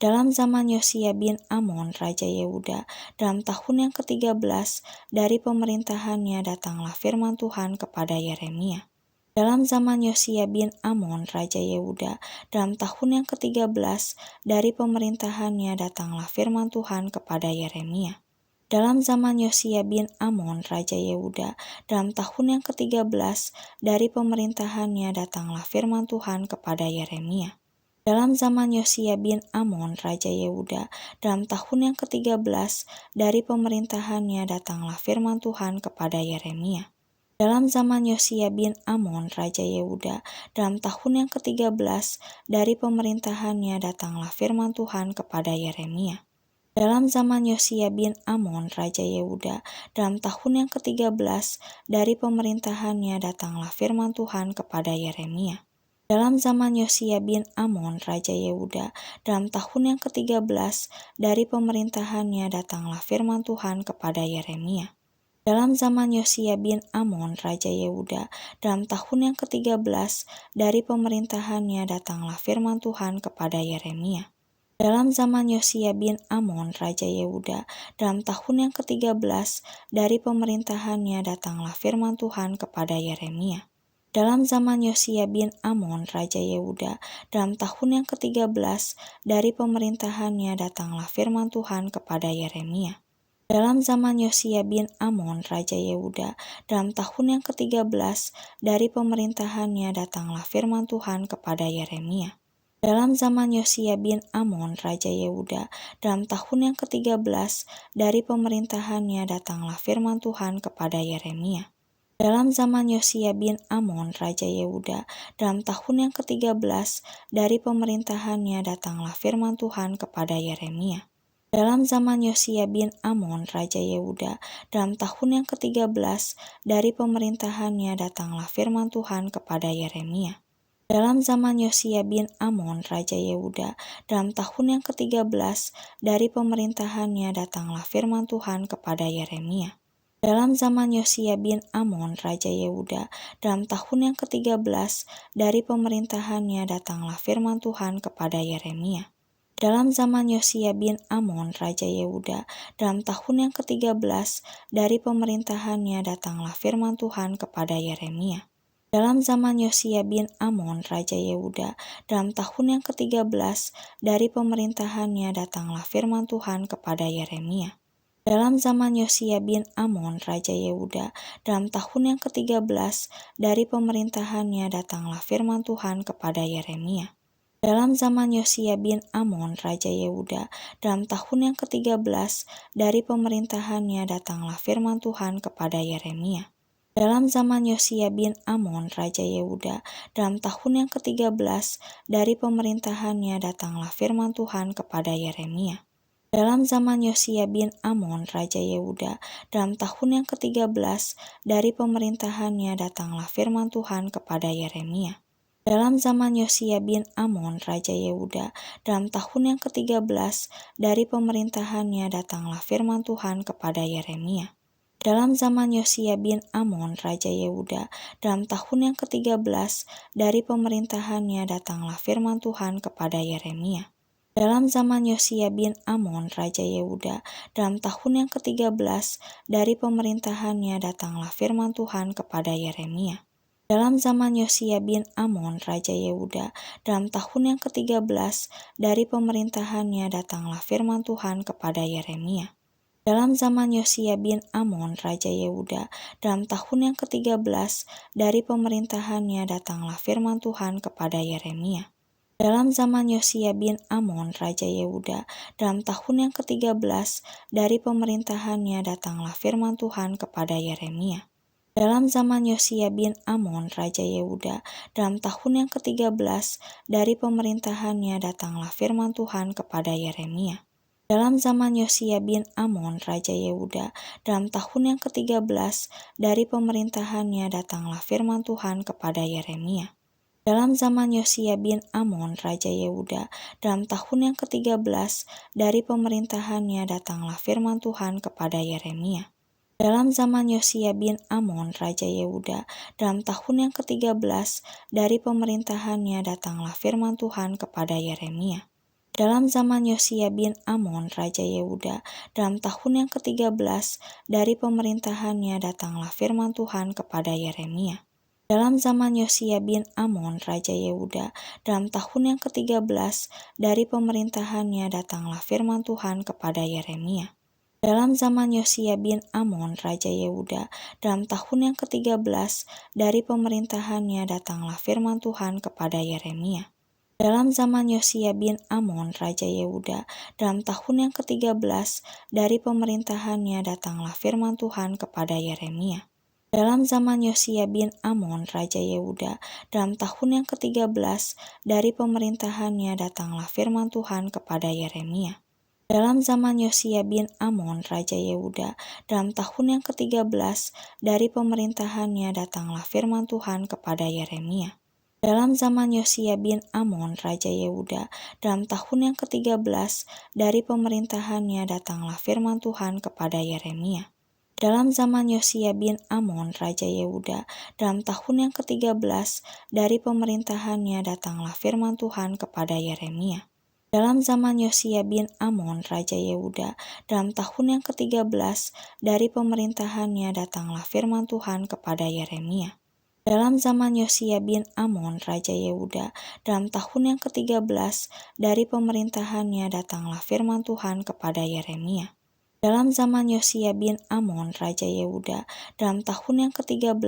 Dalam zaman Yosia bin Amon, Raja Yehuda, dalam tahun yang ke-13 dari pemerintahannya datanglah firman Tuhan kepada Yeremia. Dalam zaman Yosia bin Amon, Raja Yehuda, dalam tahun yang ke-13 dari pemerintahannya datanglah firman Tuhan kepada Yeremia. Dalam zaman Yosia bin Amon, Raja Yehuda, dalam tahun yang ke-13 dari pemerintahannya datanglah firman Tuhan kepada Yeremia. Dalam zaman Yosia bin Amon, Raja Yehuda, dalam tahun yang ke-13 dari pemerintahannya datanglah firman Tuhan kepada Yeremia. Dalam zaman Yosia bin Amon, Raja Yehuda, dalam tahun yang ke-13 dari pemerintahannya datanglah firman Tuhan kepada Yeremia. Dalam zaman Yosia bin Amon, Raja Yehuda, dalam tahun yang ke-13 dari pemerintahannya datanglah firman Tuhan kepada Yeremia. Dalam zaman Yosia bin Amon, Raja Yehuda, dalam tahun yang ke-13 dari pemerintahannya datanglah firman Tuhan kepada Yeremia. Dalam zaman Yosia bin Amon, Raja Yehuda, dalam tahun yang ke-13 dari pemerintahannya datanglah firman Tuhan kepada Yeremia. Dalam zaman Yosia bin Amon, Raja Yehuda, dalam tahun yang ke-13 dari pemerintahannya datanglah firman Tuhan kepada Yeremia. Dalam zaman Yosia bin Amon, Raja Yehuda, dalam tahun yang ke-13 dari pemerintahannya datanglah firman Tuhan kepada Yeremia. Dalam zaman Yosia bin Amon, Raja Yehuda, dalam tahun yang ke-13 dari pemerintahannya datanglah firman Tuhan kepada Yeremia. Dalam zaman Yosia bin Amon, Raja Yehuda, dalam tahun yang ke-13 dari pemerintahannya datanglah firman Tuhan kepada Yeremia. Dalam zaman Yosia bin Amon, Raja Yehuda, dalam tahun yang ke-13 dari pemerintahannya datanglah firman Tuhan kepada Yeremia. Dalam zaman Yosia bin Amon, Raja Yehuda, dalam tahun yang ke-13 dari pemerintahannya datanglah firman Tuhan kepada Yeremia. Dalam zaman Yosia bin Amon, Raja Yehuda, dalam tahun yang ke-13 dari pemerintahannya datanglah firman Tuhan kepada Yeremia. Dalam zaman Yosia bin Amon, Raja Yehuda, dalam tahun yang ke-13 dari pemerintahannya datanglah firman Tuhan kepada Yeremia. Dalam zaman Yosia bin Amon, Raja Yehuda, dalam tahun yang ke-13 dari pemerintahannya datanglah firman Tuhan kepada Yeremia. Dalam zaman Yosia bin Amon, Raja Yehuda, dalam tahun yang ke-13 dari pemerintahannya datanglah firman Tuhan kepada Yeremia. Dalam zaman Yosia bin Amon, Raja Yehuda, dalam tahun yang ke-13 dari pemerintahannya datanglah firman Tuhan kepada Yeremia. Dalam zaman Yosia bin Amon, Raja Yehuda, dalam tahun yang ke-13 dari pemerintahannya datanglah firman Tuhan kepada Yeremia. Dalam zaman Yosia bin Amon, Raja Yehuda, dalam tahun yang ke-13 dari pemerintahannya datanglah firman Tuhan kepada Yeremia. Dalam zaman Yosia bin Amon, Raja Yehuda, dalam tahun yang ke-13 dari pemerintahannya datanglah firman Tuhan kepada Yeremia. Dalam zaman Yosia bin Amon, Raja Yehuda, dalam tahun yang ke-13 dari pemerintahannya datanglah firman Tuhan kepada Yeremia. Dalam zaman Yosia bin Amon, Raja Yehuda, dalam tahun yang ke-13 dari pemerintahannya datanglah firman Tuhan kepada Yeremia. Dalam zaman Yosia bin Amon, Raja Yehuda, dalam tahun yang ke-13 dari pemerintahannya datanglah firman Tuhan kepada Yeremia. Dalam zaman Yosia bin Amon, Raja Yehuda, dalam tahun yang ke-13 dari pemerintahannya datanglah firman Tuhan kepada Yeremia. Dalam zaman Yosia bin Amon, Raja Yehuda, dalam tahun yang ke-13 dari pemerintahannya datanglah firman Tuhan kepada Yeremia. Dalam zaman Yosia bin Amon, Raja Yehuda, dalam tahun yang ke-13 dari pemerintahannya datanglah firman Tuhan kepada Yeremia. Dalam zaman Yosia bin Amon, Raja Yehuda, dalam tahun yang ke-13 dari pemerintahannya datanglah firman Tuhan kepada Yeremia. Dalam zaman Yosia bin Amon, Raja Yehuda, dalam tahun yang ke-13 dari pemerintahannya datanglah firman Tuhan kepada Yeremia. Dalam zaman Yosia bin Amon, Raja Yehuda, dalam tahun yang ke-13 dari pemerintahannya datanglah firman Tuhan kepada Yeremia. Dalam zaman Yosia bin Amon, Raja Yehuda, dalam tahun yang ke-13 dari pemerintahannya datanglah firman Tuhan kepada Yeremia. Dalam zaman Yosia bin Amon, Raja Yehuda, dalam tahun yang ke-13 dari pemerintahannya datanglah firman Tuhan kepada Yeremia. Dalam zaman Yosia bin Amon, Raja Yehuda, dalam tahun yang ke-13 dari pemerintahannya datanglah firman Tuhan kepada Yeremia. Dalam zaman Yosia bin Amon, Raja Yehuda, dalam tahun yang ke-13 dari pemerintahannya datanglah firman Tuhan kepada Yeremia. Dalam zaman Yosia bin Amon, Raja Yehuda, dalam tahun yang ke-13 dari pemerintahannya datanglah firman Tuhan kepada Yeremia. Dalam zaman Yosia bin Amon, Raja Yehuda, dalam tahun yang ke-13 dari pemerintahannya datanglah firman Tuhan kepada Yeremia. Dalam zaman Yosia bin Amon, Raja Yehuda, dalam tahun yang ke-13 dari pemerintahannya datanglah firman Tuhan kepada Yeremia. Dalam zaman Yosia bin Amon, Raja Yehuda, dalam tahun yang ke-13 dari pemerintahannya datanglah firman Tuhan kepada Yeremia. Dalam zaman Yosia bin Amon, Raja Yehuda, dalam tahun yang ke-13 dari pemerintahannya datanglah firman Tuhan kepada Yeremia. Dalam zaman Yosia bin Amon, Raja Yehuda, dalam tahun yang ke-13 dari pemerintahannya datanglah firman Tuhan kepada Yeremia. Dalam zaman Yosia bin Amon, Raja Yehuda, dalam tahun yang ke-13 dari pemerintahannya datanglah firman Tuhan kepada Yeremia. Dalam zaman Yosia bin Amon, Raja Yehuda, dalam tahun yang ke-13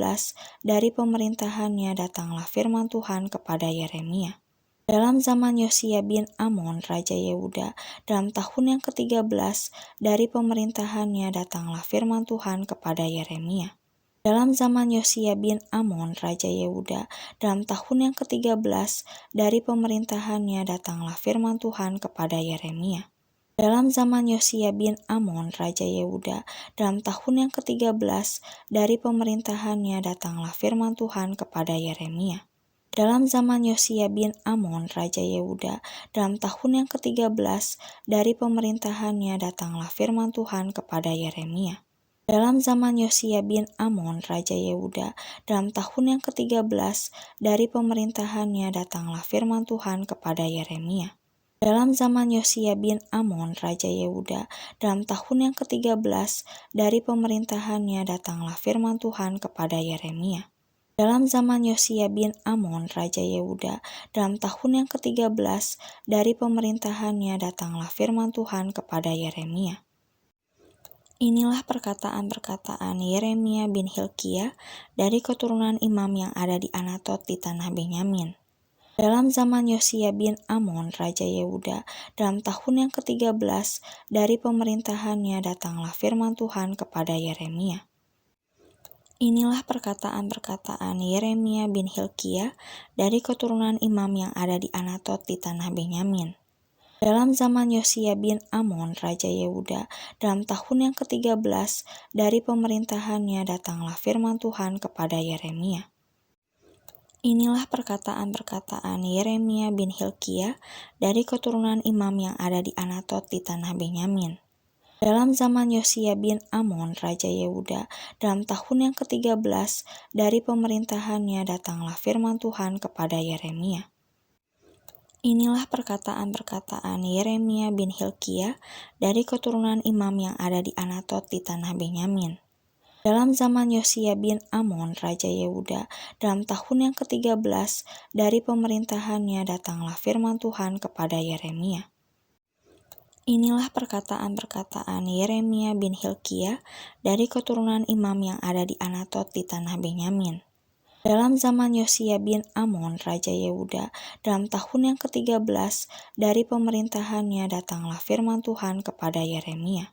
dari pemerintahannya datanglah firman Tuhan kepada Yeremia. Dalam zaman Yosia bin Amon, Raja Yehuda, dalam tahun yang ke-13 dari pemerintahannya datanglah firman Tuhan kepada Yeremia. Dalam zaman Yosia bin Amon, Raja Yehuda, dalam tahun yang ke-13 dari pemerintahannya datanglah firman Tuhan kepada Yeremia. Dalam zaman Yosia bin Amon, Raja Yehuda, dalam tahun yang ke-13 dari pemerintahannya datanglah firman Tuhan kepada Yeremia. Dalam zaman Yosia bin Amon, Raja Yehuda, dalam tahun yang ke-13 dari pemerintahannya datanglah firman Tuhan kepada Yeremia. Dalam zaman Yosia bin Amon, Raja Yehuda, dalam tahun yang ke-13 dari pemerintahannya datanglah firman Tuhan kepada Yeremia. Dalam zaman Yosia bin Amon, Raja Yehuda, dalam tahun yang ke-13 dari pemerintahannya datanglah firman Tuhan kepada Yeremia. Dalam zaman Yosia bin Amon, Raja Yehuda, dalam tahun yang ke-13 dari pemerintahannya datanglah firman Tuhan kepada Yeremia. Inilah perkataan-perkataan Yeremia bin Hilkiah dari keturunan imam yang ada di Anatot di tanah Benyamin. Dalam zaman Yosia bin Amon, Raja Yehuda, dalam tahun yang ke-13 dari pemerintahannya datanglah firman Tuhan kepada Yeremia. Inilah perkataan-perkataan Yeremia bin Hilkiah dari keturunan imam yang ada di Anatot di tanah Benyamin. Dalam zaman Yosia bin Amon, Raja Yehuda, dalam tahun yang ke-13 dari pemerintahannya datanglah firman Tuhan kepada Yeremia. Inilah perkataan-perkataan Yeremia bin Hilkiah dari keturunan imam yang ada di Anatot di tanah Benyamin. Dalam zaman Yosia bin Amon, Raja Yehuda, dalam tahun yang ke-13 dari pemerintahannya datanglah firman Tuhan kepada Yeremia. Inilah perkataan-perkataan Yeremia bin Hilkiah dari keturunan imam yang ada di Anatot di tanah Benyamin. Dalam zaman Yosia bin Amon, Raja Yehuda, dalam tahun yang ke-13 dari pemerintahannya datanglah firman Tuhan kepada Yeremia. Inilah perkataan-perkataan Yeremia bin Hilkiah dari keturunan imam yang ada di Anatot di tanah Benyamin. Dalam zaman Yosia bin Amon, Raja Yehuda, dalam tahun yang ke-13 dari pemerintahannya datanglah firman Tuhan kepada Yeremia.